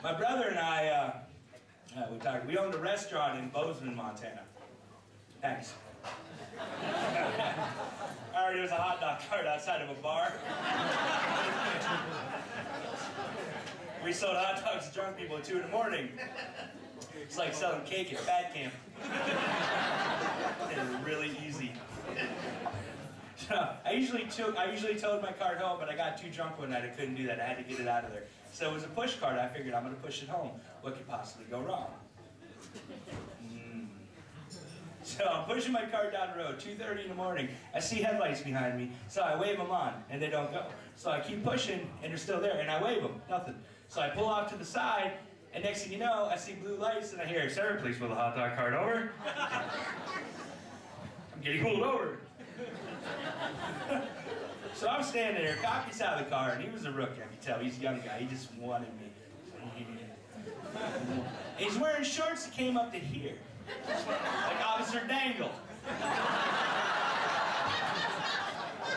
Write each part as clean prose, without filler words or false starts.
My brother and I, we owned a restaurant in Bozeman, Montana. Thanks. I heard there was a hot dog cart outside of a bar. We sold hot dogs to drunk people at 2 in the morning. It's like selling cake at fat camp. They were really easy. So I usually towed my cart home, but I got too drunk one night. I couldn't do that. I had to get it out of there. So it was a push cart. I figured I'm going to push it home. What could possibly go wrong? So I'm pushing my cart down the road, 2:30 in the morning. I see headlights behind me, so I wave them on, and they don't go. So I keep pushing, and they're still there, and I wave them, nothing. So I pull off to the side, and next thing you know, I see blue lights, and I hear, "Sir, please pull the hot dog cart over." I'm getting pulled over. So I'm standing there, cop gets out of the car, and he was a rookie, I can tell. He's a young guy, he just wanted me. And he's wearing shorts that came up to here. Like Officer Dangle. I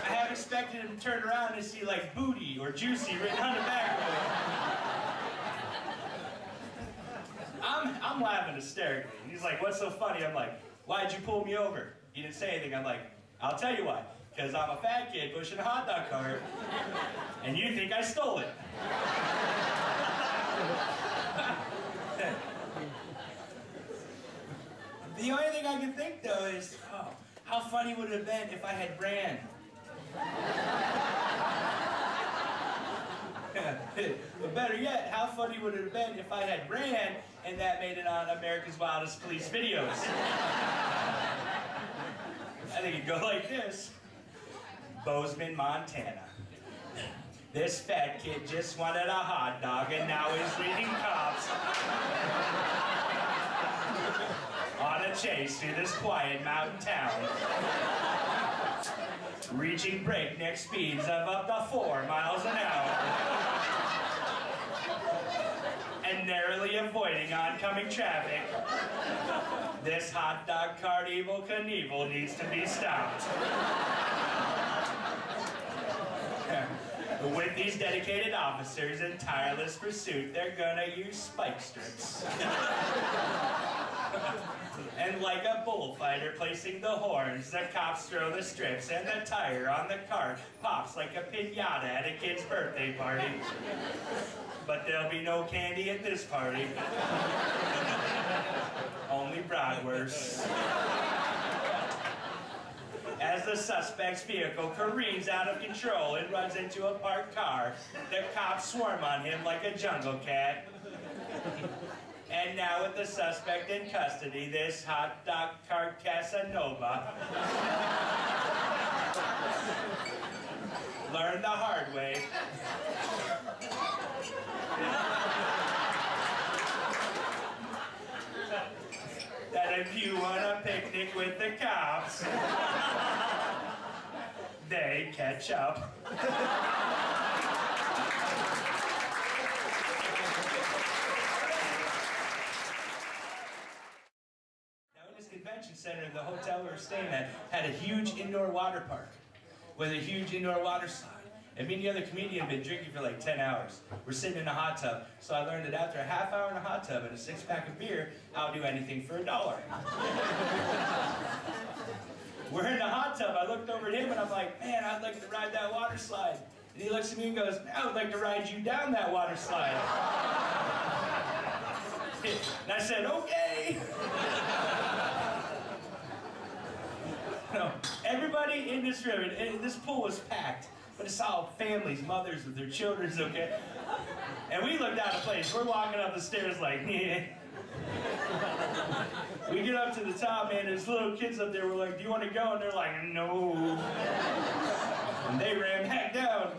half expected him to turn around and see like booty or juicy written on the back of it. I'm laughing hysterically. And he's like, "What's so funny?" I'm like, "Why'd you pull me over?" He didn't say anything. I'm like, "I'll tell you why. Because I'm a fat kid pushing a hot dog cart, and you think I stole it." The only thing I can think, though, is, oh, how funny would it have been if I had ran? But better yet, how funny would it have been if I had ran and that made it on America's Wildest Police Videos? I think it'd go like this. Bozeman, Montana. This fat kid just wanted a hot dog and now he's leading cops on a chase through this quiet mountain town, reaching breakneck speeds of up to 4 miles an hour and narrowly avoiding oncoming traffic. This hot dog cart Evel Knievel needs to be stopped. With these dedicated officers in tireless pursuit, they're gonna use spike strips. And like a bullfighter placing the horns, the cops throw the strips and the tire on the cart pops like a piñata at a kid's birthday party. But there'll be no candy at this party. Only bratwurst. As the suspect's vehicle careens out of control and runs into a parked car, the cops swarm on him like a jungle cat. And now with the suspect in custody, this hot dog cart Casanova learned the hard way that if you want a picnic with the cops, they catch up. Now in this convention center, the hotel we were staying at had a huge indoor water park with a huge indoor water slide. And me and the other comedian had been drinking for like 10 hours. We're sitting in a hot tub, so I learned that after a half hour in a hot tub and a 6-pack of beer, I'll do anything for $1. We're in the hot tub, I looked over at him and I'm like, "Man, I'd like to ride that water slide." And he looks at me and goes, "I would like to ride you down that water slide." And I said, "Okay." No, everybody in this room, and this pool was packed. But it's all families, mothers with their children, okay? And we looked out of place. We're walking up the stairs like, yeah. We get up to the top, man, there's little kids up there. We're like, "Do you want to go?" And they're like, "No." And they ran back down.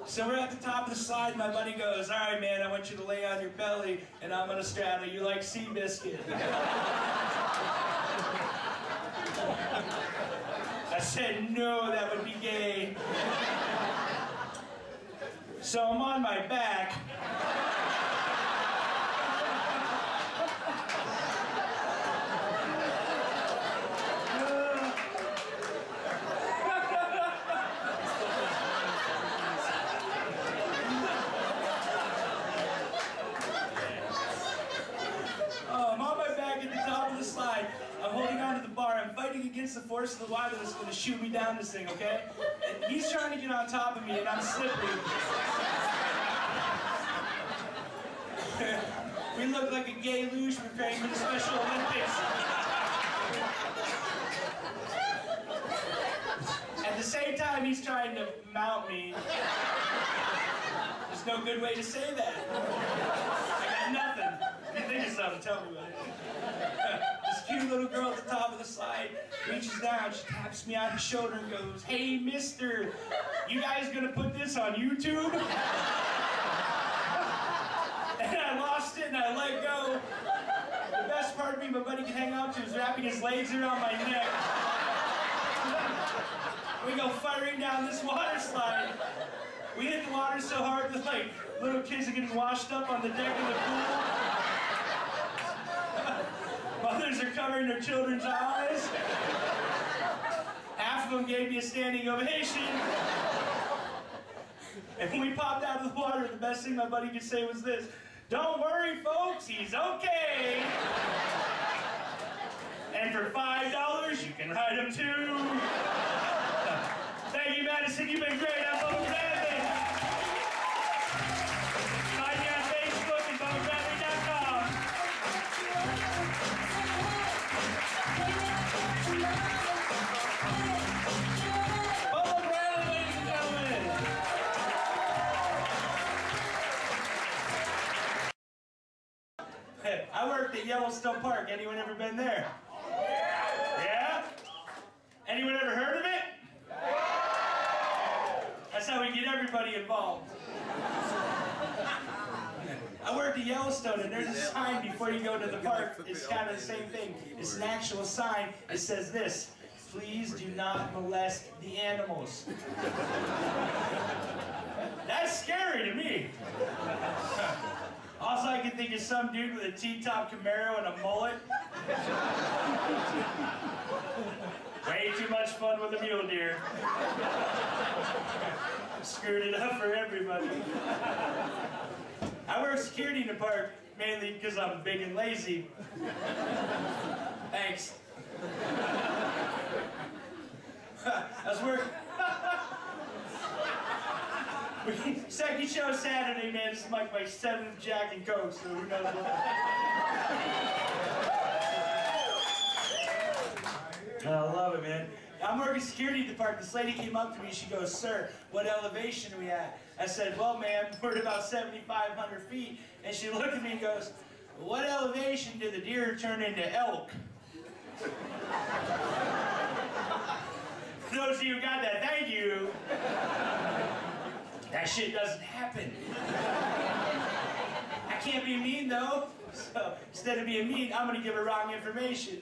So we're at the top of the slide, and my buddy goes, "All right, man, I want you to lay on your belly, and I'm going to straddle you like Seabiscuit." I said, "No, that would be gay." So I'm on my back. force of the water that's going to shoot me down this thing, okay? And he's trying to get on top of me, and I'm slippery. We look like a gay luge preparing for the Special Olympics. At the same time, he's trying to mount me. There's no good way to say that. I got nothing. If you think of something, tell me about it. This cute little girl at the top of the slide reaches down, she taps me on the shoulder and goes, "Hey, mister, you guys gonna put this on YouTube?" And I lost it and I let go. The best part of me my buddy could hang on to is wrapping his legs around my neck. We go firing down this water slide. We hit the water so hard that like little kids are getting washed up on the deck of the pool. Mothers are covering their children's eyes. Half of them gave me a standing ovation. And when we popped out of the water, the best thing my buddy could say was this: "Don't worry, folks, he's okay. And for $5, you can ride him too." Thank you, Madison. You've been great. I'm Bubba. Find me on Facebook and BubbaBradley.com. Bubba Bradley, ladies and gentlemen. I worked at Yellowstone Park. Anyone ever been there? Yeah? Anyone ever heard of it? That's how we get everybody involved. I worked at Yellowstone, and there's a sign before you go to the park. It's kind of the same thing. It's an actual sign. It says this: "Please do not molest the animals." That's scary to me. Also, I can think of some dude with a T-top Camaro and a mullet. Way too much fun with a mule deer. Screwed it up for everybody. I work security in the park mainly because I'm big and lazy. Thanks. I was working. Second show Saturday, man. This is like my 7th Jack and Coke, so who knows what. I love it, man. I'm working security at the park. This lady came up to me. She goes, "Sir, what elevation are we at?" I said, "Well, ma'am, we're at about 7,500 feet." And she looked at me and goes, "What elevation did the deer turn into elk?" For those of you who got that, thank you. That shit doesn't happen. I can't be mean, though. So instead of being mean, I'm going to give her wrong information.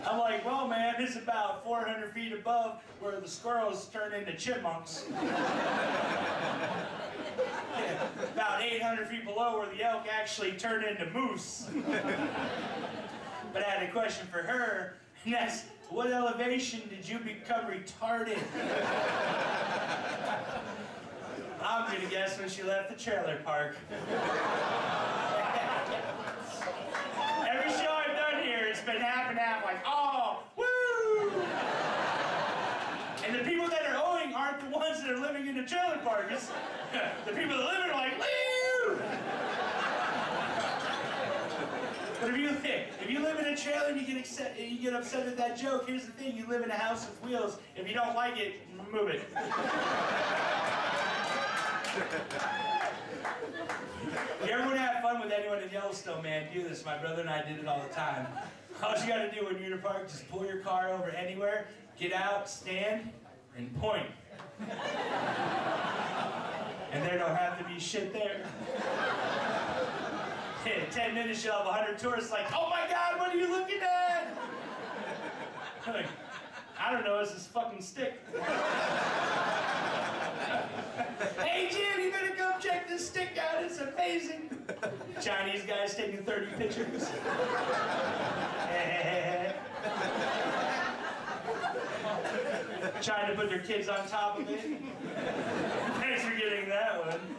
I'm like, "Well, man, it's about 400 feet above where the squirrels turn into chipmunks. Yeah, about 800 feet below where the elk actually turn into moose." But I had a question for her, and that's, what elevation did you become retarded? I'm gonna guess when she left the trailer park. Every show I've done here, it's been half and half, like, oh, woo! And the people that are owing aren't the ones that are living in the trailer park. It's the people that live in are like, woo! But if you live in a trailer and you get upset at that joke, here's the thing: you live in a house with wheels. If you don't like it, move it. If you ever want to have fun with anyone in Yellowstone, man, do this. My brother and I did it all the time. All you got to do when you're in a park, just pull your car over anywhere, get out, stand, and point. And there don't have to be shit there. In 10 minutes, you'll have 100 tourists like, "Oh my God, what are you looking at?" I'm like, "I don't know, it's this fucking stick." "Hey Jim, you better come check this stick out, it's amazing." Chinese guys taking 30 pictures. Trying to put their kids on top of it. Thanks for getting that one.